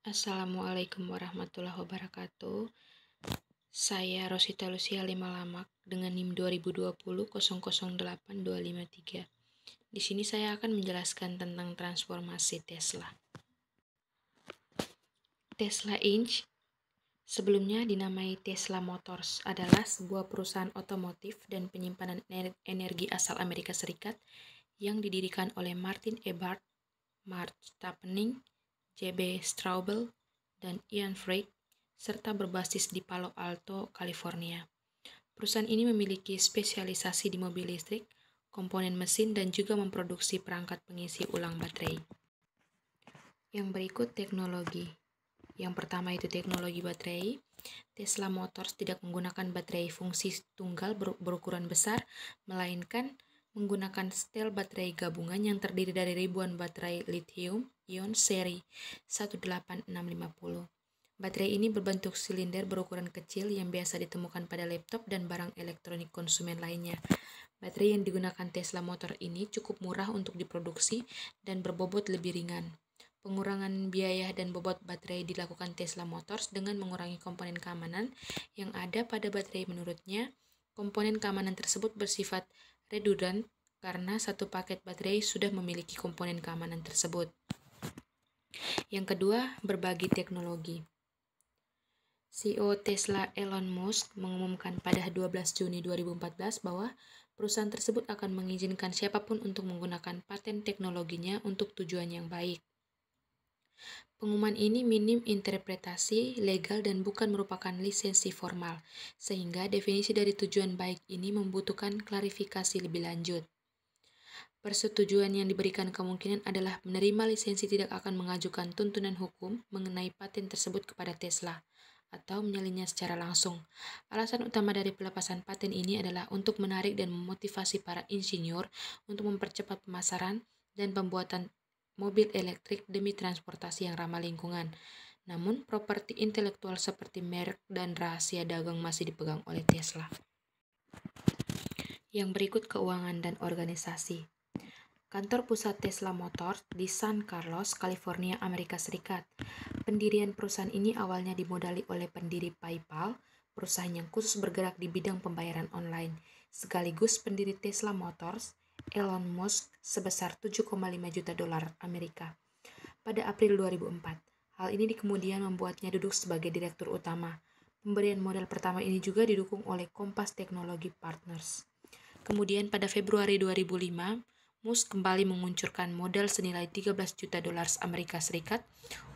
Assalamualaikum warahmatullahi wabarakatuh. Saya Rosita Lucia Limalamak dengan NIM 2020008253. Di sini saya akan menjelaskan tentang transformasi Tesla. Tesla Inc. sebelumnya dinamai Tesla Motors adalah sebuah perusahaan otomotif dan penyimpanan energi asal Amerika Serikat yang didirikan oleh Martin Eberhard, Mark Stappening, J.B. Straubel, dan Ian Freud, serta berbasis di Palo Alto, California. Perusahaan ini memiliki spesialisasi di mobil listrik, komponen mesin, dan juga memproduksi perangkat pengisi ulang baterai. Yang berikut teknologi. Yang pertama itu teknologi baterai. Tesla Motors tidak menggunakan baterai fungsi tunggal berukuran besar, melainkan menggunakan stel baterai gabungan yang terdiri dari ribuan baterai lithium-ion seri 18650. Baterai ini berbentuk silinder berukuran kecil yang biasa ditemukan pada laptop dan barang elektronik konsumen lainnya. Baterai yang digunakan Tesla Motor ini cukup murah untuk diproduksi dan berbobot lebih ringan. Pengurangan biaya dan bobot baterai dilakukan Tesla Motors dengan mengurangi komponen keamanan yang ada pada baterai. Menurutnya, komponen keamanan tersebut bersifat redundant karena satu paket baterai sudah memiliki komponen keamanan tersebut. Yang kedua, berbagi teknologi. CEO Tesla Elon Musk mengumumkan pada 12 Juni 2014 bahwa perusahaan tersebut akan mengizinkan siapapun untuk menggunakan paten teknologinya untuk tujuan yang baik. Pengumuman ini minim interpretasi legal dan bukan merupakan lisensi formal, sehingga definisi dari tujuan baik ini membutuhkan klarifikasi lebih lanjut. Persetujuan yang diberikan kemungkinan adalah menerima lisensi tidak akan mengajukan tuntutan hukum mengenai paten tersebut kepada Tesla atau menyalinnya secara langsung. Alasan utama dari pelepasan paten ini adalah untuk menarik dan memotivasi para insinyur untuk mempercepat pemasaran dan pembuatan mobil elektrik demi transportasi yang ramah lingkungan. Namun, properti intelektual seperti merek dan rahasia dagang masih dipegang oleh Tesla. Yang berikut keuangan dan organisasi. Kantor pusat Tesla Motors di San Carlos, California, Amerika Serikat. Pendirian perusahaan ini awalnya dimodali oleh pendiri PayPal, perusahaan yang khusus bergerak di bidang pembayaran online, sekaligus pendiri Tesla Motors, Elon Musk, sebesar 7,5 juta dolar Amerika pada April 2004. Hal ini kemudian membuatnya duduk sebagai direktur utama. Pemberian modal pertama ini juga didukung oleh Compass Technology Partners. Kemudian pada Februari 2005, Musk kembali menguncurkan modal senilai 13 juta dolar Amerika Serikat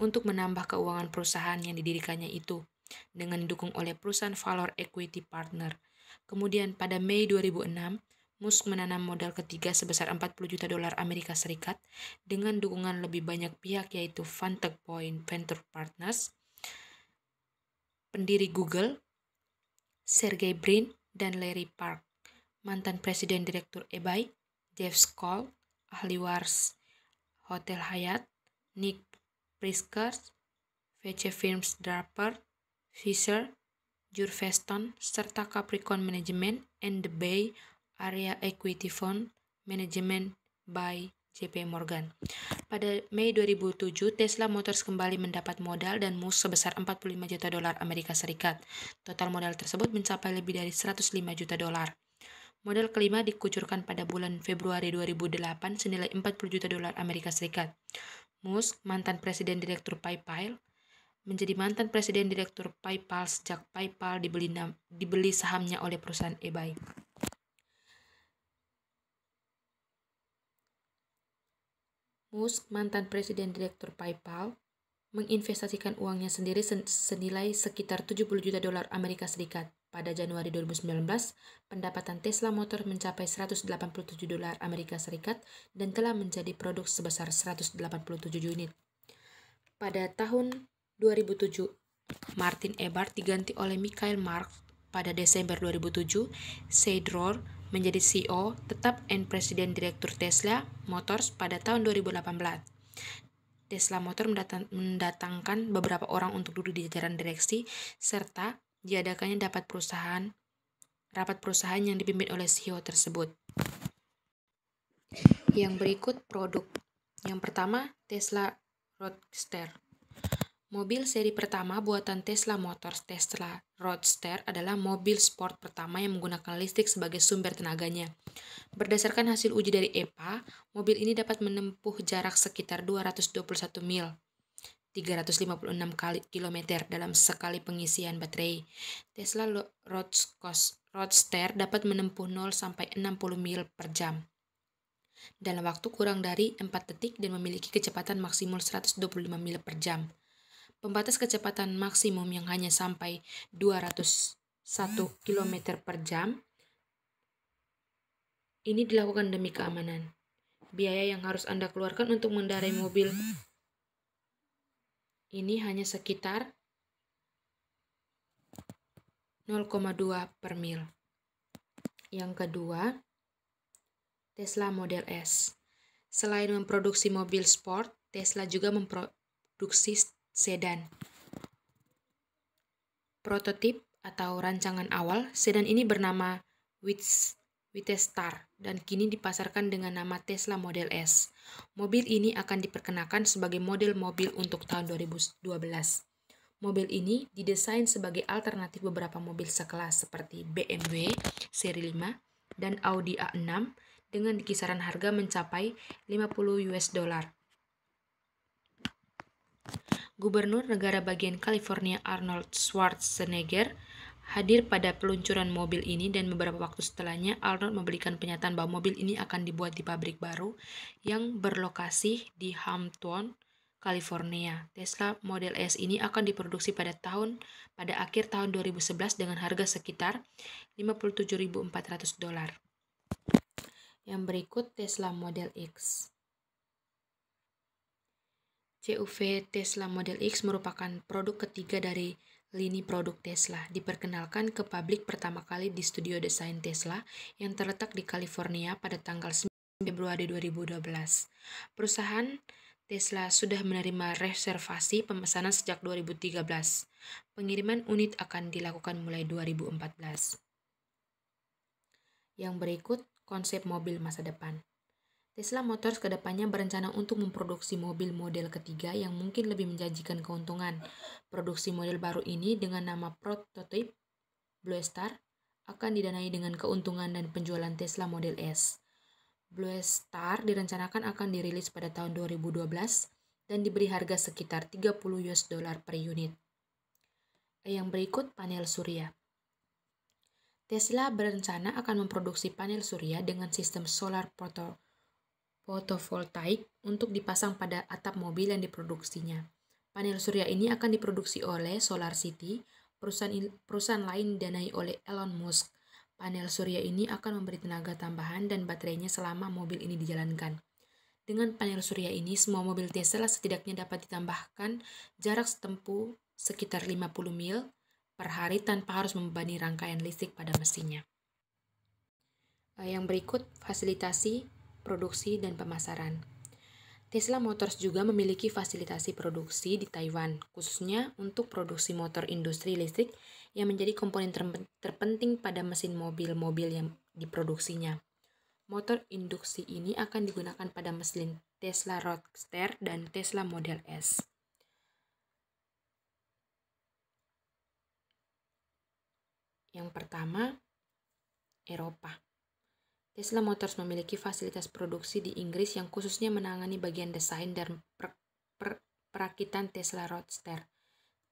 untuk menambah keuangan perusahaan yang didirikannya itu, dengan didukung oleh perusahaan Valor Equity Partner. Kemudian pada Mei 2006, Musk menanam modal ketiga sebesar 40 juta dolar Amerika Serikat dengan dukungan lebih banyak pihak yaitu Vantage Point Venture Partners, pendiri Google, Sergey Brin, dan Larry Park, mantan Presiden Direktur eBay, Jeff Skoll, ahli waris Hotel Hyatt, Nick Pritzker, VC Firms Draper, Fisher, Jurveston, serta Capricorn Management and the Bay Area Equity Fund Management by JP Morgan. Pada Mei 2007, Tesla Motors kembali mendapat modal dan Musk sebesar 45 juta dolar Amerika Serikat. Total modal tersebut mencapai lebih dari 105 juta dolar. Modal kelima dikucurkan pada bulan Februari 2008 senilai 40 juta dolar Amerika Serikat. Musk, mantan Presiden Direktur PayPal, menjadi mantan Presiden Direktur PayPal sejak PayPal dibeli sahamnya oleh perusahaan eBay. Musk, mantan Presiden Direktur PayPal, menginvestasikan uangnya sendiri senilai sekitar 70 juta dolar Amerika Serikat. Pada Januari 2019, pendapatan Tesla Motor mencapai 187 dolar Amerika Serikat dan telah menjadi produk sebesar 187 unit. Pada tahun 2007, Martin Eberhard diganti oleh Michael Marks. Pada Desember 2007, Seidror menjadi CEO tetap dan Presiden Direktur Tesla Motors pada tahun 2018. Tesla Motor mendatangkan beberapa orang untuk duduk di jajaran direksi, serta diadakannya rapat perusahaan yang dipimpin oleh CEO tersebut. Yang berikut produk. Yang pertama, Tesla Roadster. Mobil seri pertama buatan Tesla Motors, Tesla Roadster, adalah mobil sport pertama yang menggunakan listrik sebagai sumber tenaganya. Berdasarkan hasil uji dari EPA, mobil ini dapat menempuh jarak sekitar 221 mil, 356 kilometer dalam sekali pengisian baterai. Tesla Roadster dapat menempuh 0 sampai 60 mil per jam dalam waktu kurang dari 4 detik dan memiliki kecepatan maksimal 125 mil per jam. Pembatas kecepatan maksimum yang hanya sampai 201 km per jam ini dilakukan demi keamanan. Biaya yang harus Anda keluarkan untuk mengendarai mobil ini hanya sekitar 0,2 per mil. Yang kedua, Tesla Model S. Selain memproduksi mobil sport, Tesla juga memproduksi sedan. Prototip atau rancangan awal, sedan ini bernama Witestar dan kini dipasarkan dengan nama Tesla Model S. Mobil ini akan diperkenalkan sebagai model mobil untuk tahun 2012. Mobil ini didesain sebagai alternatif beberapa mobil sekelas seperti BMW seri 5 dan Audi A6 dengan kisaran harga mencapai $50. Gubernur negara bagian California Arnold Schwarzenegger hadir pada peluncuran mobil ini dan beberapa waktu setelahnya Arnold memberikan pernyataan bahwa mobil ini akan dibuat di pabrik baru yang berlokasi di Hampton, California. Tesla Model S ini akan diproduksi pada akhir tahun 2011 dengan harga sekitar $57.400. Yang berikut Tesla Model X. CUV Tesla Model X merupakan produk ketiga dari lini produk Tesla, diperkenalkan ke publik pertama kali di studio desain Tesla yang terletak di California pada tanggal 9 Februari 2012. Perusahaan Tesla sudah menerima reservasi pemesanan sejak 2013. Pengiriman unit akan dilakukan mulai 2014. Yang berikut konsep mobil masa depan. Tesla Motors kedepannya berencana untuk memproduksi mobil model ketiga yang mungkin lebih menjanjikan keuntungan. Produksi model baru ini dengan nama prototip Blue Star akan didanai dengan keuntungan dan penjualan Tesla Model S. Blue Star direncanakan akan dirilis pada tahun 2012 dan diberi harga sekitar $30 per unit. Yang berikut panel surya. Tesla berencana akan memproduksi panel surya dengan sistem solar fotovoltaik untuk dipasang pada atap mobil yang diproduksinya. Panel surya ini akan diproduksi oleh Solar City, perusahaan lain didanai oleh Elon Musk. Panel surya ini akan memberi tenaga tambahan dan baterainya selama mobil ini dijalankan. Dengan panel surya ini, semua mobil Tesla setidaknya dapat ditambahkan jarak tempuh sekitar 50 mil per hari tanpa harus membebani rangkaian listrik pada mesinnya. Yang berikut fasilitasi produksi dan pemasaran. Tesla Motors juga memiliki fasilitasi produksi di Taiwan, khususnya untuk produksi motor industri listrik yang menjadi komponen terpenting pada mesin mobil-mobil yang diproduksinya. Motor induksi ini akan digunakan pada mesin Tesla Roadster dan Tesla Model S. Yang pertama, Eropa. Tesla Motors memiliki fasilitas produksi di Inggris yang khususnya menangani bagian desain dan perakitan Tesla Roadster.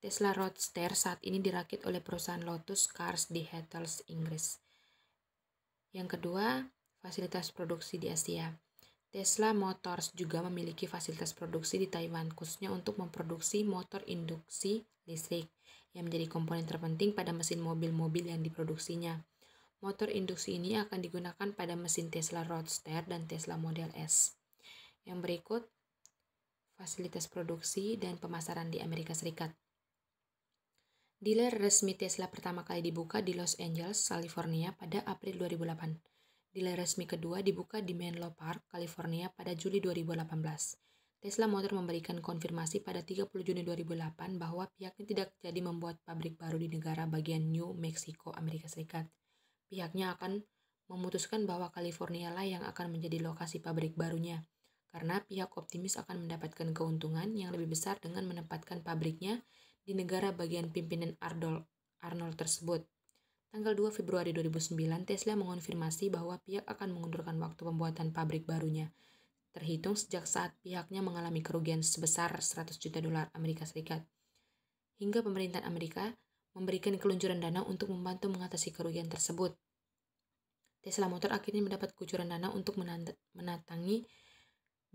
Tesla Roadster saat ini dirakit oleh perusahaan Lotus Cars di Heathers, Inggris. Yang kedua, fasilitas produksi di Asia. Tesla Motors juga memiliki fasilitas produksi di Taiwan, khususnya untuk memproduksi motor induksi listrik yang menjadi komponen terpenting pada mesin mobil-mobil yang diproduksinya. Motor induksi ini akan digunakan pada mesin Tesla Roadster dan Tesla Model S. Yang berikut, fasilitas produksi dan pemasaran di Amerika Serikat. Dealer resmi Tesla pertama kali dibuka di Los Angeles, California pada April 2008. Dealer resmi kedua dibuka di Menlo Park, California pada Juli 2018. Tesla Motor memberikan konfirmasi pada 30 Juni 2008 bahwa pihaknya tidak jadi membuat pabrik baru di negara bagian New Mexico, Amerika Serikat. Pihaknya akan memutuskan bahwa California lah yang akan menjadi lokasi pabrik barunya. karena pihak optimis akan mendapatkan keuntungan yang lebih besar dengan menempatkan pabriknya di negara bagian pimpinan Arnold tersebut. Tanggal 2 Februari 2009, Tesla mengonfirmasi bahwa pihak akan mengundurkan waktu pembuatan pabrik barunya, terhitung sejak saat pihaknya mengalami kerugian sebesar 100 juta dolar Amerika Serikat. Hingga pemerintahan Amerika memberikan keluncuran dana untuk membantu mengatasi kerugian tersebut. Tesla Motor akhirnya mendapat kucuran dana untuk menatangi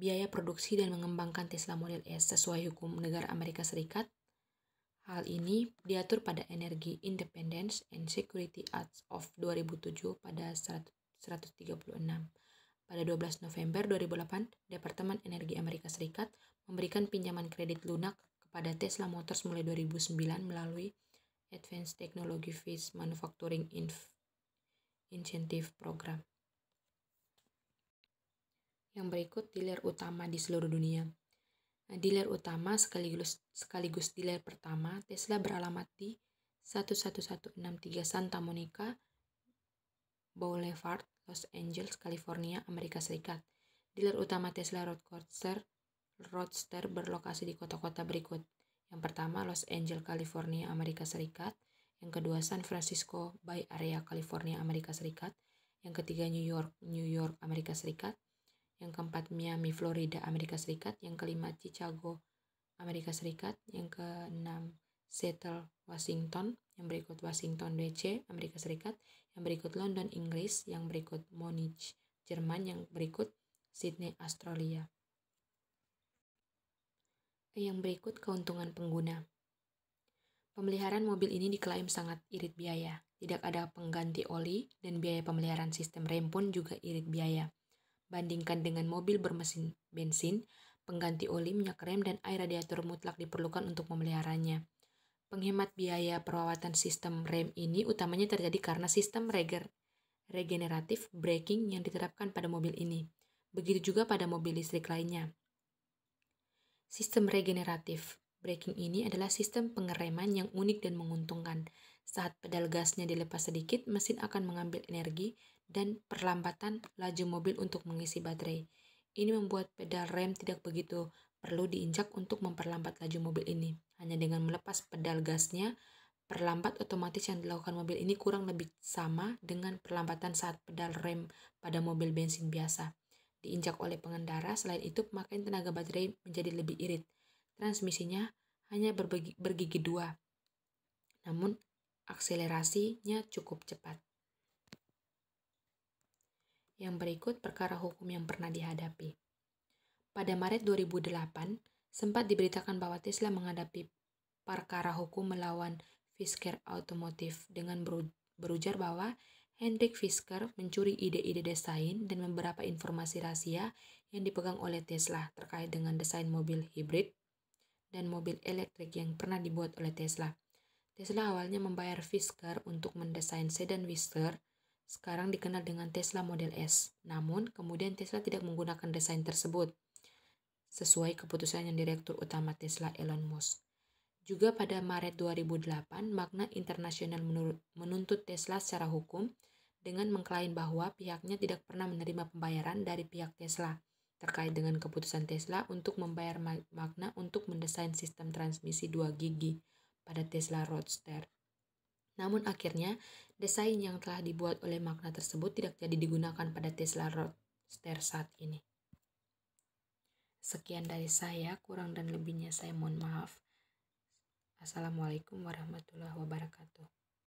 biaya produksi dan mengembangkan Tesla Model S sesuai hukum negara Amerika Serikat. Hal ini diatur pada Energy Independence and Security Act of 2007 pada 136. Pada 12 November 2008, Departemen Energi Amerika Serikat memberikan pinjaman kredit lunak kepada Tesla Motors mulai 2009 melalui Advanced Technology Phase Manufacturing Incentive Program. Yang berikut dealer utama di seluruh dunia. Dealer utama sekaligus dealer pertama Tesla beralamat di 11163 Santa Monica Boulevard, Los Angeles, California, Amerika Serikat. Dealer utama Tesla Roadster berlokasi di kota-kota berikut. Yang pertama, Los Angeles, California, Amerika Serikat. Yang kedua, San Francisco Bay Area, California, Amerika Serikat. Yang ketiga, New York, Amerika Serikat. Yang keempat, Miami, Florida, Amerika Serikat. Yang kelima, Chicago, Amerika Serikat. Yang keenam, Seattle, Washington. Yang berikut Washington DC, Amerika Serikat. Yang berikut London, Inggris. Yang berikut Munich, Jerman. Yang berikut Sydney, Australia. Yang berikut keuntungan pengguna. Pemeliharaan mobil ini diklaim sangat irit biaya. Tidak ada pengganti oli dan biaya pemeliharaan sistem rem pun juga irit biaya. Bandingkan dengan mobil bermesin bensin, pengganti oli, minyak rem, dan air radiator mutlak diperlukan untuk memeliharanya. Penghemat biaya perawatan sistem rem ini utamanya terjadi karena sistem regeneratif braking yang diterapkan pada mobil ini. Begitu juga pada mobil listrik lainnya. Sistem regeneratif braking ini adalah sistem pengereman yang unik dan menguntungkan. Saat pedal gasnya dilepas sedikit, mesin akan mengambil energi dan perlambatan laju mobil untuk mengisi baterai. Ini membuat pedal rem tidak begitu perlu diinjak untuk memperlambat laju mobil ini. Hanya dengan melepas pedal gasnya, perlambat otomatis yang dilakukan mobil ini kurang lebih sama dengan perlambatan saat pedal rem pada mobil bensin biasa. Diinjak oleh pengendara, selain itu pemakaian tenaga baterai menjadi lebih irit. Transmisinya hanya bergigi dua, namun akselerasinya cukup cepat. Yang berikut perkara hukum yang pernah dihadapi. Pada Maret 2008, sempat diberitakan bahwa Tesla menghadapi perkara hukum melawan Fisker Automotive dengan berujar bahwa Hendrik Fisker mencuri ide-ide desain dan beberapa informasi rahasia yang dipegang oleh Tesla terkait dengan desain mobil hibrid dan mobil elektrik yang pernah dibuat oleh Tesla. Tesla awalnya membayar Fisker untuk mendesain sedan Whistler, sekarang dikenal dengan Tesla Model S. Namun, kemudian Tesla tidak menggunakan desain tersebut, sesuai keputusan yang Direktur Utama Tesla Elon Musk. Juga pada Maret 2008, Magna Internasional menuntut Tesla secara hukum dengan mengklaim bahwa pihaknya tidak pernah menerima pembayaran dari pihak Tesla terkait dengan keputusan Tesla untuk membayar Magna untuk mendesain sistem transmisi 2 gigi pada Tesla Roadster. Namun akhirnya, desain yang telah dibuat oleh Magna tersebut tidak jadi digunakan pada Tesla Roadster saat ini. Sekian dari saya, kurang dan lebihnya saya mohon maaf. Assalamualaikum warahmatullahi wabarakatuh.